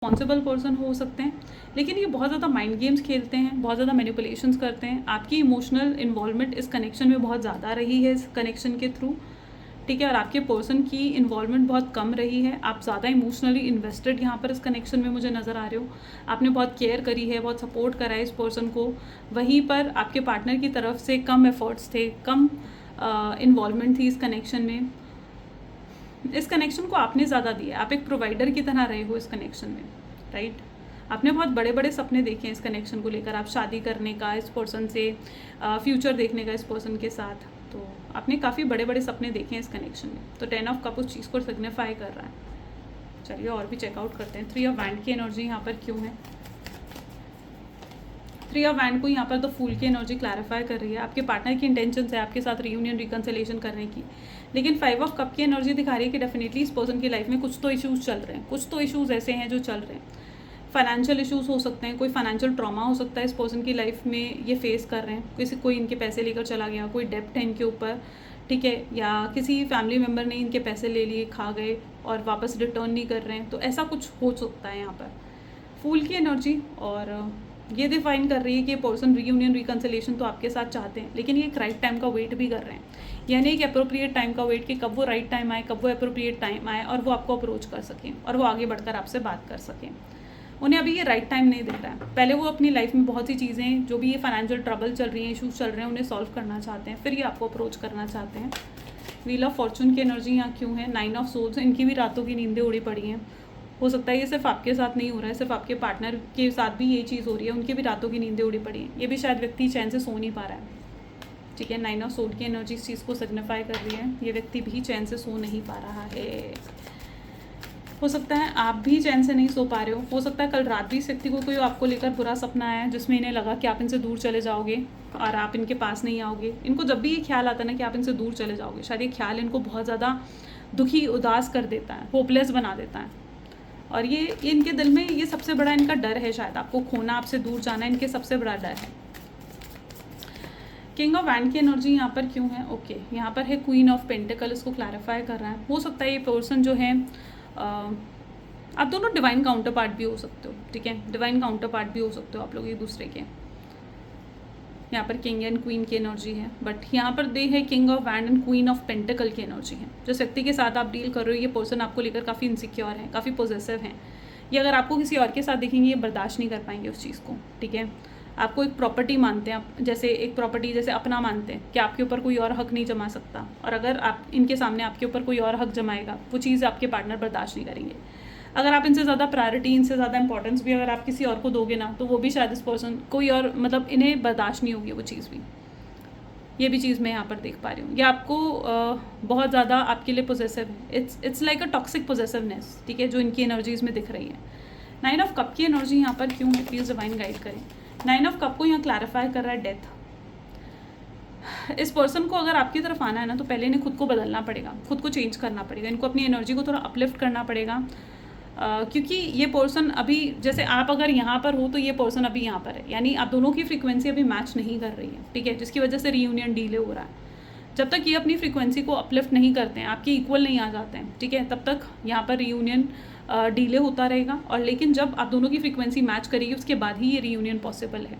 Responsible person हो सकते हैं, लेकिन ये बहुत ज़्यादा माइंड गेम्स खेलते हैं, बहुत ज़्यादा मैनिपुलेशंस करते हैं। आपकी इमोशनल इन्वॉल्वमेंट इस कनेक्शन में बहुत ज़्यादा रही है इस कनेक्शन के थ्रू, ठीक है, और आपके पर्सन की इन्वॉल्वमेंट बहुत कम रही है। आप ज़्यादा इमोशनली इन्वेस्टेड यहाँ पर इस कनेक्शन में मुझे नज़र आ रहे हो। आपने बहुत केयर करी है, बहुत सपोर्ट करा है इस पर्सन को। वहीं पर आपके पार्टनर की तरफ से कम एफर्ट्स थे, कम इन्वॉल्वमेंट थी इस कनेक्शन में। इस कनेक्शन को आपने ज़्यादा दिया, आप एक प्रोवाइडर की तरह रहे हो इस कनेक्शन में, राइट। आपने बहुत बड़े बड़े सपने देखे हैं इस कनेक्शन को लेकर, आप शादी करने का इस पर्सन से, फ्यूचर देखने का इस पर्सन के साथ, तो आपने काफ़ी बड़े बड़े सपने देखे हैं इस कनेक्शन में। तो 10 ऑफ कप उस चीज़ को सिग्निफाई कर रहा है। चलिए और भी चेकआउट करते हैं 3 ऑफ वैंड की एनर्जी यहाँ पर क्यों है। 3 ऑफ वैंड को यहाँ पर द फूल की एनर्जी क्लैरिफाई कर रही है। आपके पार्टनर की इंटेंशन है आपके साथ रीयूनियन रिकन्सिलेशन करने की, लेकिन 5 ऑफ कप की एनर्जी दिखा रही है कि डेफिनेटली इस पर्सन की लाइफ में कुछ तो इश्यूज़ चल रहे हैं, कुछ तो इश्यूज़ ऐसे हैं जो चल रहे हैं। फाइनेंशियल इश्यूज़ हो सकते हैं, कोई फाइनेंशियल ट्रॉमा हो सकता है इस पर्सन की लाइफ में ये फेस कर रहे हैं। कोई इनके पैसे लेकर चला गया, कोई डेप्ट है इनके ऊपर, ठीक है, या किसी फैमिली मेम्बर ने इनके पैसे ले लिए, खा गए और वापस रिटर्न नहीं कर रहे हैं, तो ऐसा कुछ हो सकता है यहाँ पर फूल की एनर्जी। और ये डिफाइन कर रही है कि पर्सन रीयूनियन रिकन्सिलेशन तो आपके साथ चाहते हैं, लेकिन ये एक राइट टाइम का वेट भी कर रहे हैं, यानी एक अप्रोप्रिएट टाइम का वेट कि कब वो राइट टाइम आए, कब वो अप्रोप्रिएट टाइम आए और वो आपको अप्रोच कर सकें और वो आगे बढ़कर आपसे बात कर सकें। उन्हें अभी ये राइट टाइम नहीं दिख रहा है। पहले वो अपनी लाइफ में बहुत सी चीज़ें, जो भी ये फाइनेंशियल ट्रबल चल रही हैं, इशूज़ चल रहे हैं, उन्हें सॉल्व करना चाहते हैं, फिर ये आपको अप्रोच करना चाहते हैं। व्हील ऑफ फॉर्चून की एनर्जी यहाँ क्यों है। 9 ऑफ सोल्स, इनकी भी रातों की नींदें उड़ी पड़ी हैं। हो सकता है ये सिर्फ आपके साथ नहीं हो रहा है, सिर्फ आपके पार्टनर के साथ भी ये चीज़ हो रही है, उनकी भी रातों की नींदें उड़ी पड़ी हैं। ये भी शायद व्यक्ति चैन से सो नहीं पा रहा है, ठीक है। 9 ऑफ सोल्ड की एनर्जी इस चीज़ को सिग्निफाई कर रही है, ये व्यक्ति भी चैन से सो नहीं पा रहा है। हो सकता है आप भी चैन से नहीं सो पा रहे हो सकता है कल रात भी इस व्यक्ति को कोई आपको लेकर बुरा सपना आया है, जिसमें इन्हें लगा कि आप इनसे दूर चले जाओगे और आप इनके पास नहीं आओगे। इनको जब भी ये ख्याल आता है ना कि आप इनसे दूर चले जाओगे, शायद ये ख्याल इनको बहुत ज़्यादा दुखी, उदास कर देता है, होपलेस बना देता है। और ये इनके दिल में ये सबसे बड़ा इनका डर है, शायद आपको खोना, आपसे दूर जाना इनके सबसे बड़ा डर है। किंग ऑफ वैंड की एनर्जी यहाँ पर क्यों है। ओके, यहाँ पर है क्वीन ऑफ पेंटिकल, इसको क्लैरिफाई कर रहा है। हो सकता है ये पर्सन जो है, आप दोनों डिवाइन काउंटर पार्ट भी हो सकते हो, ठीक है, डिवाइन काउंटर पार्ट भी हो सकते हो आप लोग एक दूसरे के। यहाँ पर किंग एंड क्वीन की एनर्जी है, बट यहाँ पर दे है king of wand and queen of pentacle की एनर्जी है। जिस व्यक्ति के साथ आप डील कर रहे हो, ये पर्सन आपको लेकर काफ़ी इनसिक्योर है, काफ़ी पॉजिटिव हैं। ये अगर आपको किसी और के साथ देखेंगे, ये बर्दाश्त नहीं कर पाएंगे उस चीज़ को, ठीक है। आपको एक प्रॉपर्टी मानते हैं, आप जैसे एक प्रॉपर्टी जैसे अपना मानते हैं कि आपके ऊपर कोई और हक नहीं जमा सकता, और अगर आप इनके सामने आपके ऊपर कोई और हक जमाएगा, वो चीज़ आपके पार्टनर बर्दाश्त नहीं करेंगे। अगर आप इनसे ज़्यादा प्रायोरिटी, इनसे ज़्यादा इंपॉर्टेंस भी अगर आप किसी और को दोगे ना, तो वो भी शायद इस पर्सन कोई और, मतलब इन्हें बर्दाश्त नहीं होगी वो चीज़ भी। ये भी चीज़ मैं यहाँ पर देख पा रही हूँ। ये आपको बहुत ज़्यादा आपके लिए पोजेसिव है, it's like a toxic possessiveness, ठीक है, जो इनकी एनर्जीज में दिख रही है। 9 ऑफ कप की एनर्जी यहाँ पर क्यों है, प्लीज़ डिवाइन गाइड करें। 9 ऑफ कप को यहाँ क्लैरिफाई कर रहा है डेथ। इस पर्सन को अगर आपकी तरफ आना है ना, तो पहले इन्हें खुद को बदलना पड़ेगा, खुद को चेंज करना पड़ेगा, इनको अपनी एनर्जी को थोड़ा अपलिफ्ट करना पड़ेगा। क्योंकि ये पर्सन अभी, जैसे आप अगर यहाँ पर हो तो ये पर्सन अभी यहाँ पर है, यानी आप दोनों की फ्रीक्वेंसी अभी मैच नहीं कर रही है, ठीक है, जिसकी वजह से रीयूनियन डिले हो रहा है। जब तक ये अपनी फ्रीक्वेंसी को अपलिफ्ट नहीं करते हैं, आपके इक्वल नहीं आ जाते हैं, ठीक है, तब तक यहाँ पर रीयूनियन डिले होता रहेगा। और लेकिन जब आप दोनों की फ्रीक्वेंसी मैच करेगी, उसके बाद ही ये रीयूनियन पॉसिबल है।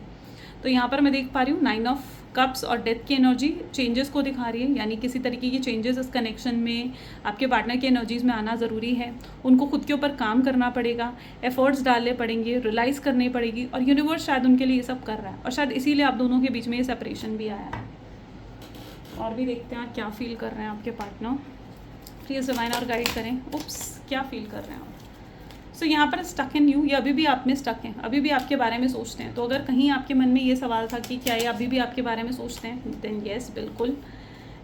तो यहाँ पर मैं देख पा रही हूँ 9 ऑफ कप्स और डेथ की एनर्जी चेंजेस को दिखा रही है, यानी किसी तरीके की चेंजेस इस कनेक्शन में आपके पार्टनर की एनर्जीज में आना ज़रूरी है। उनको खुद के ऊपर काम करना पड़ेगा, एफर्ट्स डालने पड़ेंगे, रियलाइज करनी पड़ेगी, और यूनिवर्स शायद उनके लिए ये सब कर रहा है, और शायद इसीलिए आप दोनों के बीच में ये सेपरेशन भी आया है। और भी देखते हैं क्या फील कर रहे हैं आपके पार्टनर, प्लीज़ डिवाइन और गाइड करें। उप्स, क्या फील कर रहे हैं आप। सो यहाँ पर स्टक इन यू, ये अभी भी आप में स्टक हैं, अभी भी आपके बारे में सोचते हैं। तो अगर कहीं आपके मन में ये सवाल था कि क्या ये अभी भी आपके बारे में सोचते हैं, देन येस, बिल्कुल।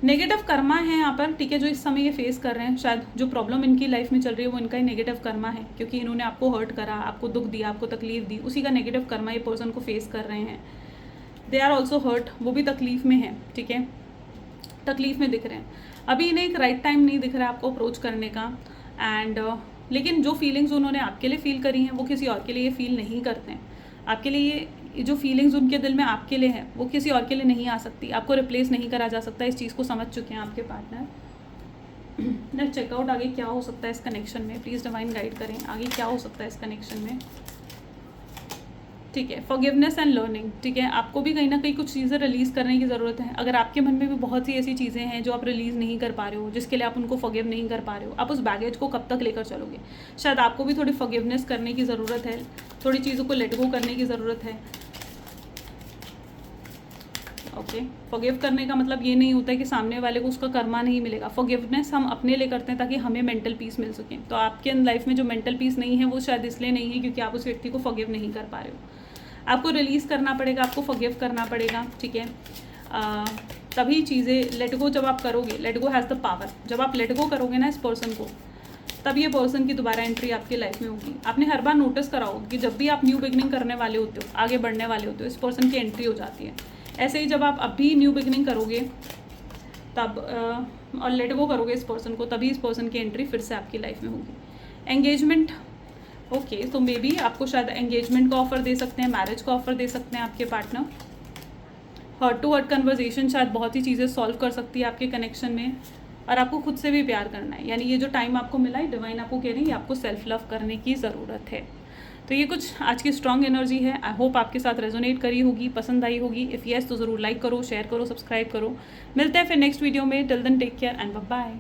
नेगेटिव कर्मा है यहाँ पर, ठीक है, जो इस समय ये फेस कर रहे हैं, शायद जो प्रॉब्लम इनकी लाइफ में चल रही है वो इनका ही नेगेटिव कर्मा है, क्योंकि इन्होंने आपको हर्ट करा, आपको दुख दिया, आपको तकलीफ दी, उसी का नेगेटिव कर्मा ये पर्सन को फेस कर रहे हैं। दे आर ऑल्सो हर्ट, वो भी तकलीफ में है, ठीक है, तकलीफ में दिख रहे हैं। अभी इन्हें एक राइट टाइम नहीं दिख रहा है आपको अप्रोच करने का, एंड लेकिन जो फीलिंग्स उन्होंने आपके लिए फ़ील करी हैं, वो किसी और के लिए फ़ील नहीं करते हैं। आपके लिए जो फीलिंग्स उनके दिल में आपके लिए है, वो किसी और के लिए नहीं आ सकती, आपको रिप्लेस नहीं करा जा सकता। इस चीज़ को समझ चुके हैं आपके पार्टनर। लेट्स चेकआउट आगे क्या हो सकता है इस कनेक्शन में। प्लीज़ डिवाइन गाइड करें आगे क्या हो सकता है इस कनेक्शन में। ठीक है, फॉरगिवनेस एंड लर्निंग। ठीक है, आपको भी कहीं ना कहीं कुछ चीज़ें रिलीज़ करने की ज़रूरत है। अगर आपके मन में भी बहुत सी ऐसी चीज़ें हैं जो आप रिलीज़ नहीं कर पा रहे हो, जिसके लिए आप उनको फॉरगिव नहीं कर पा रहे हो, आप उस बैगेज को कब तक लेकर चलोगे। शायद आपको भी थोड़ी फॉरगिवनेस करने की ज़रूरत है, थोड़ी चीज़ों को लेट गो करने की ज़रूरत है। ओके, फॉरगिव करने का मतलब ये नहीं होता है कि सामने वाले को उसका कर्मा नहीं मिलेगा। फॉरगिवनेस हम अपने लिए करते हैं ताकि हमें मेंटल पीस मिल सके। तो आपके लाइफ में जो मेंटल पीस नहीं है वो शायद इसलिए नहीं है क्योंकि आप उस व्यक्ति को फॉरगिव नहीं कर पा रहे हो। आपको रिलीज़ करना पड़ेगा, आपको फॉरगिव करना पड़ेगा। ठीक है, तभी चीज़ें लेट गो जब आप करोगे, let go has the power. जब आप लेट गो करोगे ना इस पर्सन को, तब ये पर्सन की दोबारा एंट्री आपकी लाइफ में होगी। आपने हर बार नोटिस करा होगा कि जब भी आप न्यू बिगनिंग करने वाले होते हो, आगे बढ़ने वाले होते हो, इस पर्सन की एंट्री हो जाती है। ऐसे ही जब आप अभी न्यू बिगनिंग करोगे तब और लेट गो करोगे इस पर्सन को, तभी इस पर्सन की एंट्री फिर से आपकी लाइफ में होगी। एंगेजमेंट, ओके, तो मे बी आपको शायद एंगेजमेंट का ऑफर दे सकते हैं, मैरिज का ऑफर दे सकते हैं आपके partner. Heart to heart conversation शायद बहुत ही चीज़ें सॉल्व कर सकती है आपके कनेक्शन में। और आपको खुद से भी प्यार करना है, यानी ये जो टाइम आपको मिला है, डिवाइन आपको कह रही है आपको सेल्फ लव करने की ज़रूरत है। तो ये कुछ आज की स्ट्रॉन्ग एनर्जी है। आई होप आपके साथ रेजोनेट करी होगी, पसंद आई होगी। इफ़ येस तो ज़रूर लाइक करो, शेयर करो, सब्सक्राइब करो। मिलते हैं फिर नेक्स्ट वीडियो में। Till then take care and bye bye.